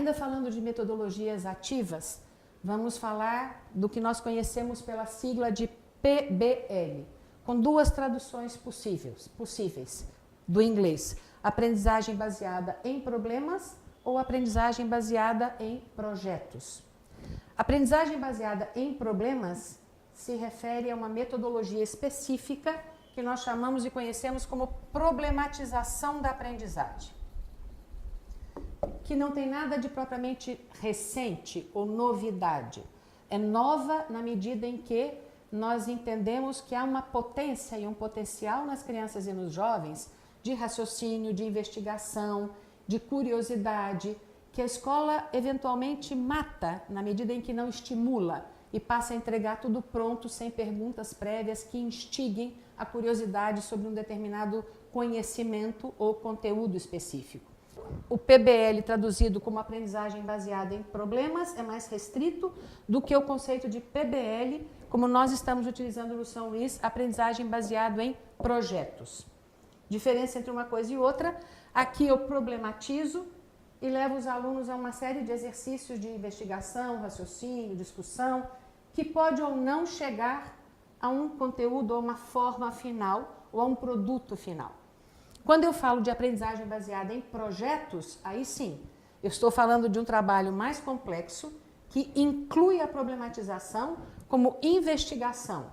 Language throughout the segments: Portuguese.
Ainda falando de metodologias ativas, vamos falar do que nós conhecemos pela sigla de PBL, com duas traduções possíveis do inglês: aprendizagem baseada em problemas ou aprendizagem baseada em projetos. Aprendizagem baseada em problemas se refere a uma metodologia específica que nós chamamos e conhecemos como problematização da aprendizagem, que não tem nada de propriamente recente ou novidade. É nova na medida em que nós entendemos que há uma potência e um potencial nas crianças e nos jovens de raciocínio, de investigação, de curiosidade, que a escola eventualmente mata na medida em que não estimula e passa a entregar tudo pronto, sem perguntas prévias que instiguem a curiosidade sobre um determinado conhecimento ou conteúdo específico. O PBL, traduzido como aprendizagem baseada em problemas, é mais restrito do que o conceito de PBL, como nós estamos utilizando no São Luís, aprendizagem baseada em projetos. Diferença entre uma coisa e outra: aqui eu problematizo e levo os alunos a uma série de exercícios de investigação, raciocínio, discussão, que pode ou não chegar a um conteúdo ou uma forma final ou a um produto final. Quando eu falo de aprendizagem baseada em projetos, aí sim, eu estou falando de um trabalho mais complexo que inclui a problematização como investigação,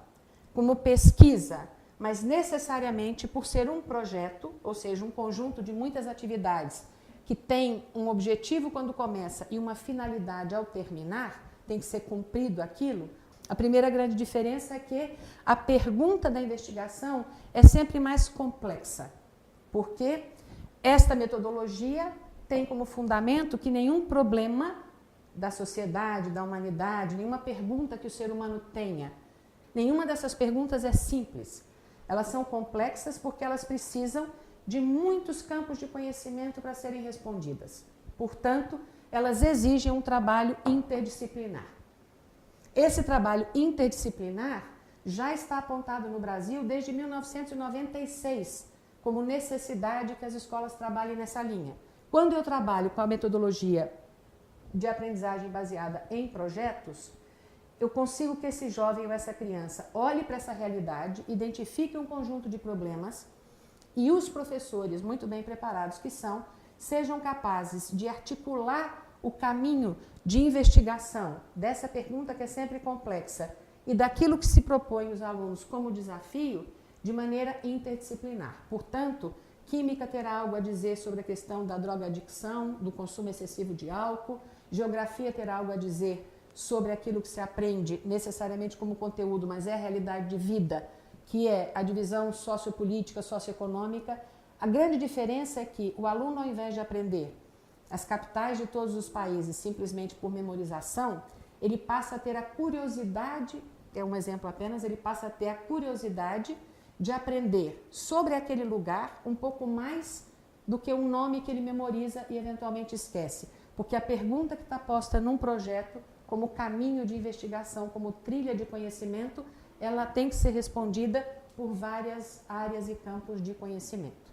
como pesquisa, mas necessariamente por ser um projeto, ou seja, um conjunto de muitas atividades que tem um objetivo quando começa e uma finalidade ao terminar, tem que ser cumprido aquilo. A primeira grande diferença é que a pergunta da investigação é sempre mais complexa, porque esta metodologia tem como fundamento que nenhum problema da sociedade, da humanidade, nenhuma pergunta que o ser humano tenha, nenhuma dessas perguntas é simples. Elas são complexas porque elas precisam de muitos campos de conhecimento para serem respondidas. Portanto, elas exigem um trabalho interdisciplinar. Esse trabalho interdisciplinar já está apontado no Brasil desde 1996, como necessidade que as escolas trabalhem nessa linha. Quando eu trabalho com a metodologia de aprendizagem baseada em projetos, eu consigo que esse jovem ou essa criança olhe para essa realidade, identifique um conjunto de problemas e os professores, muito bem preparados que são, sejam capazes de articular o caminho de investigação dessa pergunta que é sempre complexa e daquilo que se propõe os alunos como desafio de maneira interdisciplinar. Portanto, química terá algo a dizer sobre a questão da drogadicção, do consumo excessivo de álcool, geografia terá algo a dizer sobre aquilo que se aprende necessariamente como conteúdo, mas é a realidade de vida, que é a divisão sociopolítica, socioeconômica. A grande diferença é que o aluno, ao invés de aprender as capitais de todos os países simplesmente por memorização, ele passa a ter a curiosidade, é um exemplo apenas, ele passa a ter a curiosidade de aprender sobre aquele lugar um pouco mais do que um nome que ele memoriza e eventualmente esquece. Porque a pergunta que está posta num projeto, como caminho de investigação, como trilha de conhecimento, ela tem que ser respondida por várias áreas e campos de conhecimento.